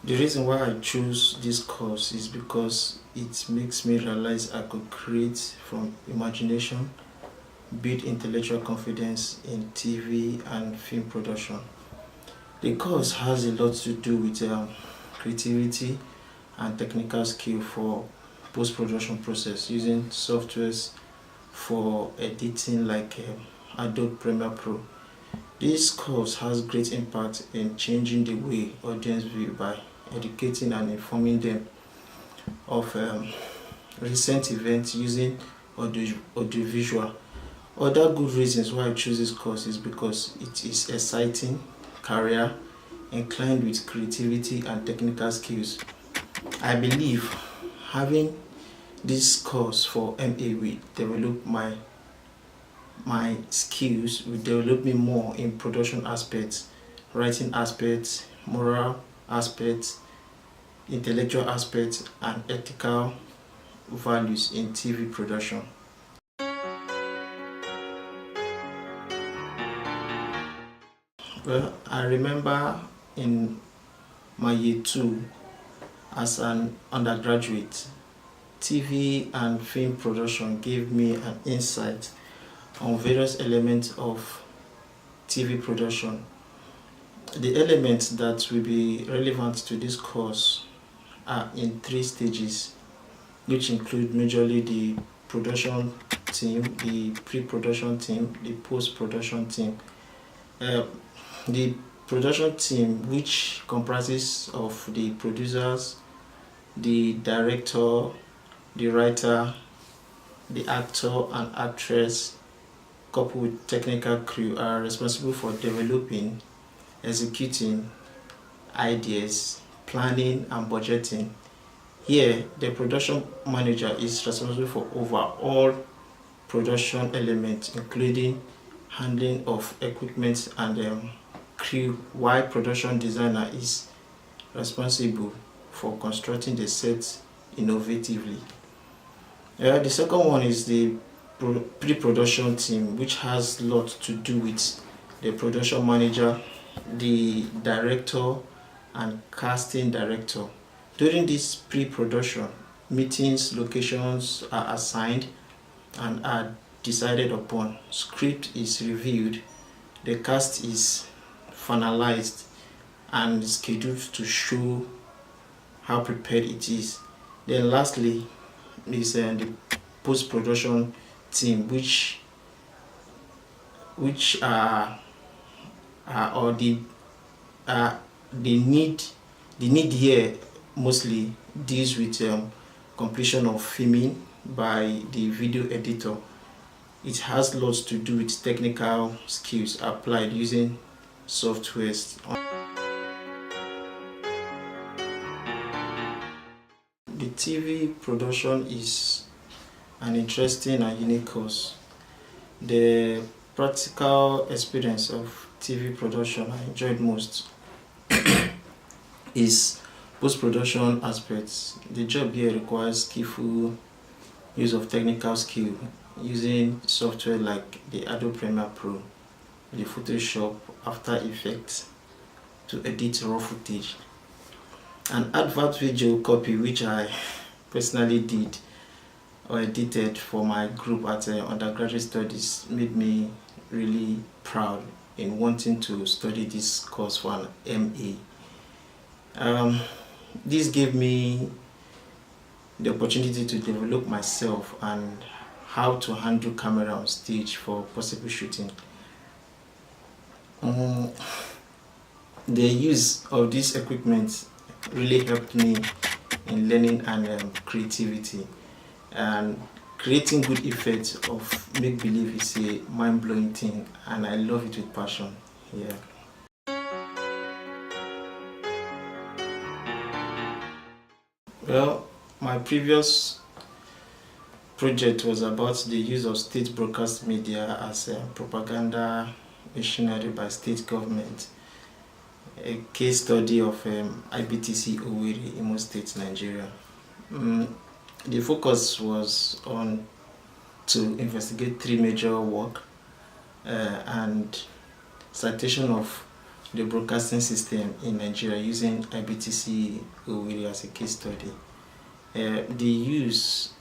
The reason why I chose this course is because it makes me realize I could create from imagination, build intellectual confidence in TV and film production. The course has a lot to do with creativity and technical skill for post-production process using softwares for editing like Adobe Premiere Pro. This course has great impact in changing the way audience view by educating and informing them of recent events using audiovisual. Other good reasons why I choose this course is because it is exciting, career, inclined with creativity and technical skills. I believe having this course for MA will develop my skills, will develop me more in production aspects, writing aspects, moral aspects, intellectual aspects, and ethical values in TV production. Well, I remember in my year 2 as an undergraduate, TV and film production gave me an insight on various elements of TV production. The elements that will be relevant to this course are in 3 stages, which include majorly the production team, the pre-production team, the post-production team. The production team, which comprises of the producers, the director, the writer, the actor and actress, coupled with technical crew, are responsible for developing, executing ideas, planning and budgeting. Here, the production manager is responsible for overall production elements, including handling of equipment and crew, while production designer is responsible for constructing the set innovatively. The second one is the pre-production team, which has a lot to do with the production manager, the director and casting director. During this pre-production, meetings, locations are assigned and are decided upon. Script is reviewed, the cast is finalized and scheduled to show how prepared it is. Then lastly is the post-production team, which are or the need here mostly deals with completion of filming by the video editor. It has lots to do with technical skills applied using softwares. The TV production is an interesting and unique course. The practical experience of TV production I enjoyed most is post-production aspects. The job here requires skillful use of technical skill using software like the Adobe Premiere Pro, the Photoshop, After Effects to edit raw footage. An advert video copy, which I personally did or edited for my group at undergraduate studies, made me really proud in wanting to study this course for an MA. This gave me the opportunity to develop myself and how to handle camera on stage for possible shooting. The use of this equipment really helped me in learning and creativity, and creating good effects of make-believe is a mind-blowing thing, and I love it with passion. Yeah. Well, my previous project was about the use of state broadcast media as a propaganda machinery by state government. A case study of IBTC Owerri, Imo State, Nigeria. The focus was on to investigate 3 major work and citation of the broadcasting system in Nigeria using IBTC Owerri as a case study. The use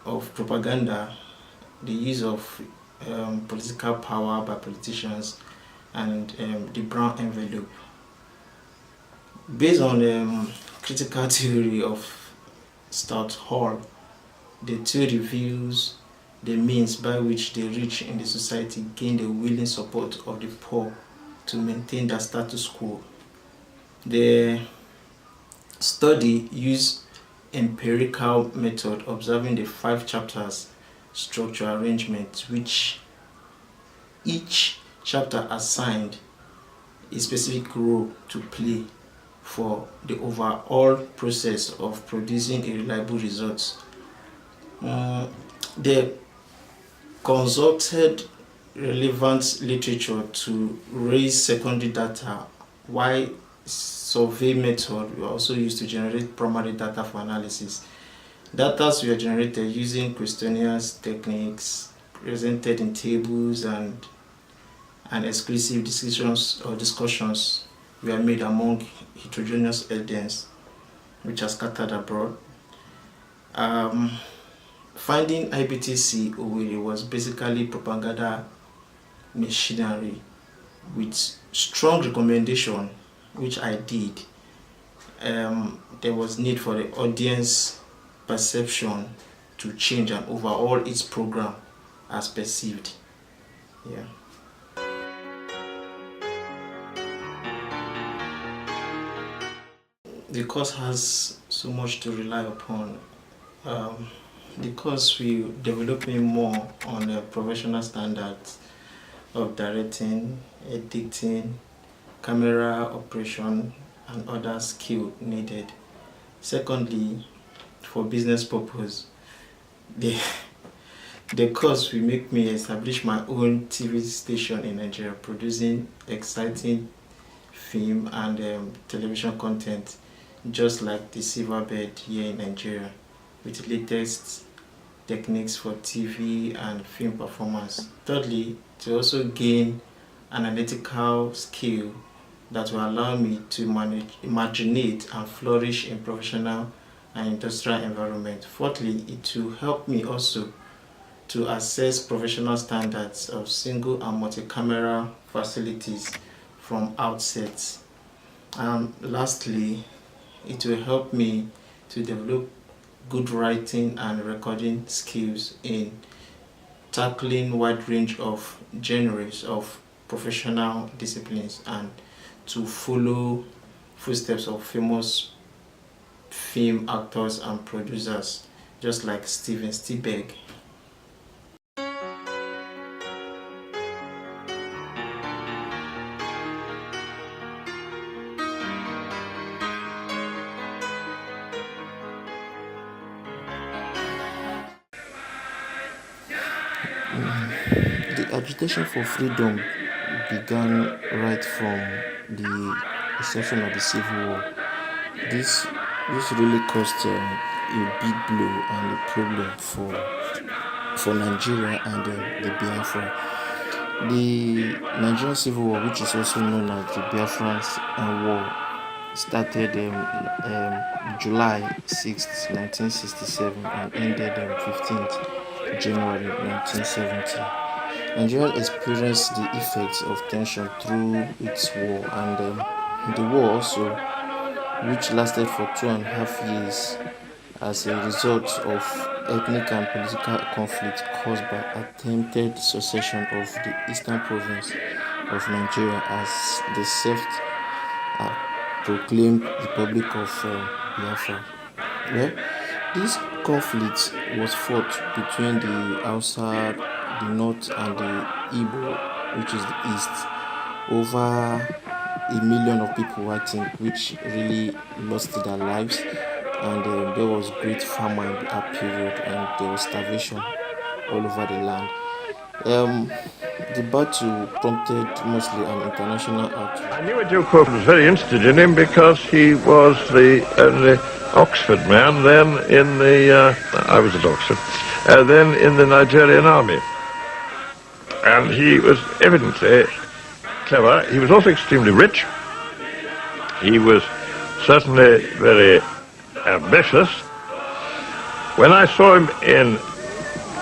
of propaganda, the use of political power by politicians, and the brown envelope. Based on critical theory of Stuart Hall, the two reveals the means by which the rich in the society gain the willing support of the poor to maintain their status quo. The study used empirical method, observing the 5 chapters structure arrangement, which each chapter assigned a specific role to play for the overall process of producing a reliable result. They consulted relevant literature to raise secondary data, while survey method were also used to generate primary data for analysis. Data were generated using questionnaires techniques presented in tables, and exclusive discussions were made among heterogeneous audience which are scattered abroad. Finding IBTC Owerri was basically propaganda machinery with strong recommendation, which I did. There was need for the audience perception to change and overall its program as perceived. Yeah. The course has so much to rely upon. The course will develop me more on professional standards of directing, editing, camera operation, and other skill needed. Secondly, for business purpose, the course will make me establish my own TV station in Nigeria, producing exciting film and television content, just like the Silverbird here in Nigeria, with the latest techniques for TV and film performance. Thirdly, to also gain analytical skill that will allow me to imaginate and flourish in professional and industrial environment. Fourthly, it will help me also to assess professional standards of single and multi-camera facilities from outset. Lastly, it will help me to develop good writing and recording skills in tackling wide range of genres of professional disciplines, and to follow footsteps of famous film actors and producers, just like Steven Spielberg. The agitation for freedom began right from the inception of the Civil War. This really caused a big blow and a problem for Nigeria and the Biafra. The Nigerian Civil War, which is also known as the Biafran War, started July 6, 1967 and ended 15th January 1970. Nigeria experienced the effects of tension through its war, and the war also, which lasted for 2.5 years as a result of ethnic and political conflict caused by attempted secession of the eastern province of Nigeria as the self-proclaimed Republic of Biafra. Well, this conflict was fought between the Hausa, the north, and the Igbo, which is the east. Over 1 million of people, I think, which really lost their lives, and there was great famine in that period, and there was starvation all over the land. The battle prompted mostly an international outreach. I knew a Duke was very interested in him because he was the Oxford man, then in the, I was at Oxford, then in the Nigerian army. And he was evidently clever. He was also extremely rich. He was certainly very ambitious. When I saw him in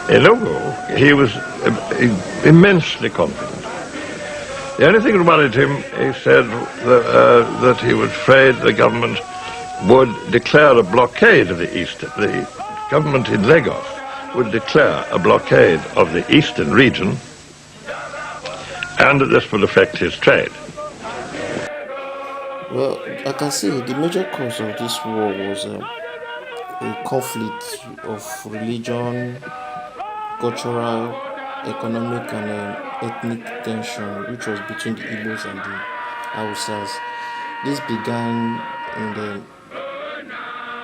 Enugu, he was immensely confident. The only thing that worried him, he said, that he was afraid the government would declare a blockade of the east. The government in Lagos would declare a blockade of the eastern region, and that this would affect his trade. Well, I can say the major cause of this war was a conflict of religion, cultural, economic, and ethnic tension, which was between the Igbos and the Hausas. This began in the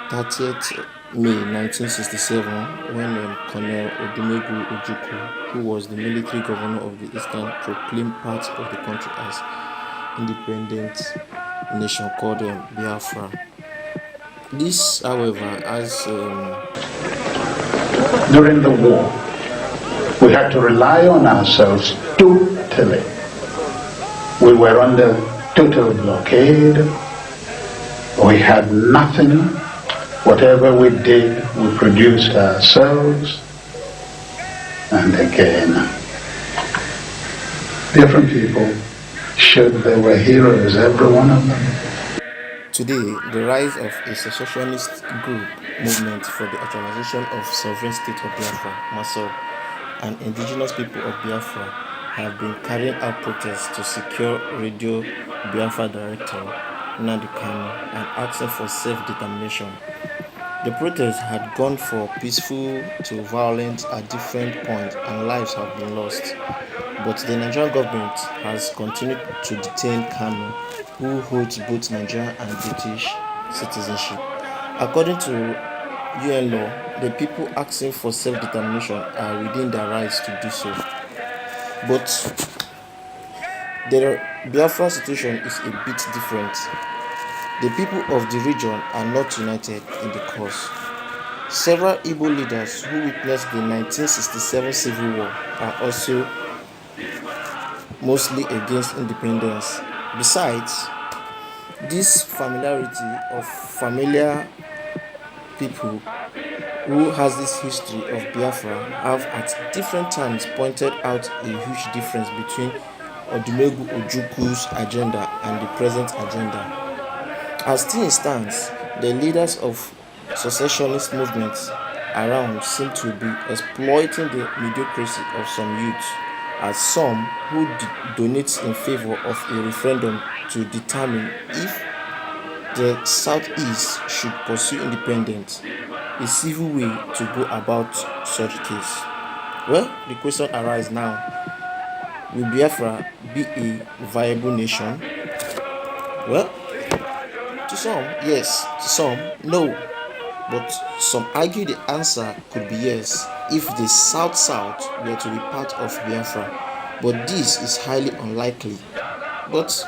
30th May 1967 when Colonel Odumegu Ojukwu, who was the military governor of the Eastern, proclaimed part of the country as independent nation called Biafra. This, however, as during the war, we had to rely on ourselves totally. We were under total blockade. We had nothing. Whatever we did, we produced ourselves. And again, different people showed they were heroes, every one of them. Today, the rise of a secessionist group movement for the actualization of sovereign state of Biafra, MASOB, and indigenous people of Biafra have been carrying out protests to secure Radio Biafra director Nnamdi Kanu and asking for self-determination. The protests had gone from peaceful to violent at different points and lives have been lost. But the Nigerian government has continued to detain Kanu, who holds both Nigerian and British citizenship. According to UN law, the people asking for self-determination are within their rights to do so. But the Biafra situation is a bit different. The people of the region are not united in the cause. Several Igbo leaders who witnessed the 1967 civil war are also mostly against independence. Besides, this familiarity of familiar people who has this history of Biafra have at different times pointed out a huge difference between Odumegu Ojukwu's agenda and the present agenda. As things stands, the leaders of secessionist movements around seem to be exploiting the mediocrity of some youth, as some who donate in favor of a referendum to determine if the Southeast should pursue independence, a civil way to go about such case. Well, the question arises now, will Biafra be a viable nation? Well, to some, yes, to some, no. But some argue the answer could be yes if the South-South were to be part of Biafra. But this is highly unlikely. But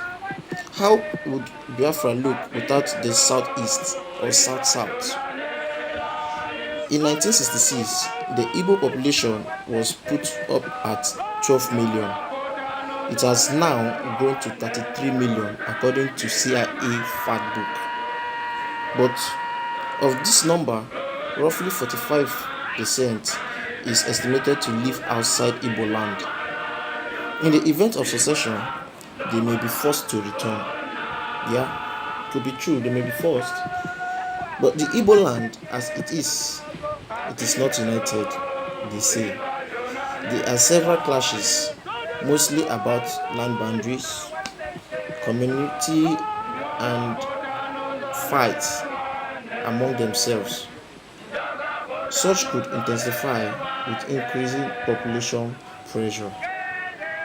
how would Biafra look without the Southeast or South-South? In 1966, the Igbo population was put up at 12 million. It has now grown to 33 million according to CIA fact book. But of this number, roughly 45% is estimated to live outside Igbo land. In the event of secession, they may be forced to return. Yeah, could be true, they may be forced. But the Igbo land as it is not united, they say. There are several clashes, mostly about land boundaries, community, and fights among themselves. Such could intensify with increasing population pressure.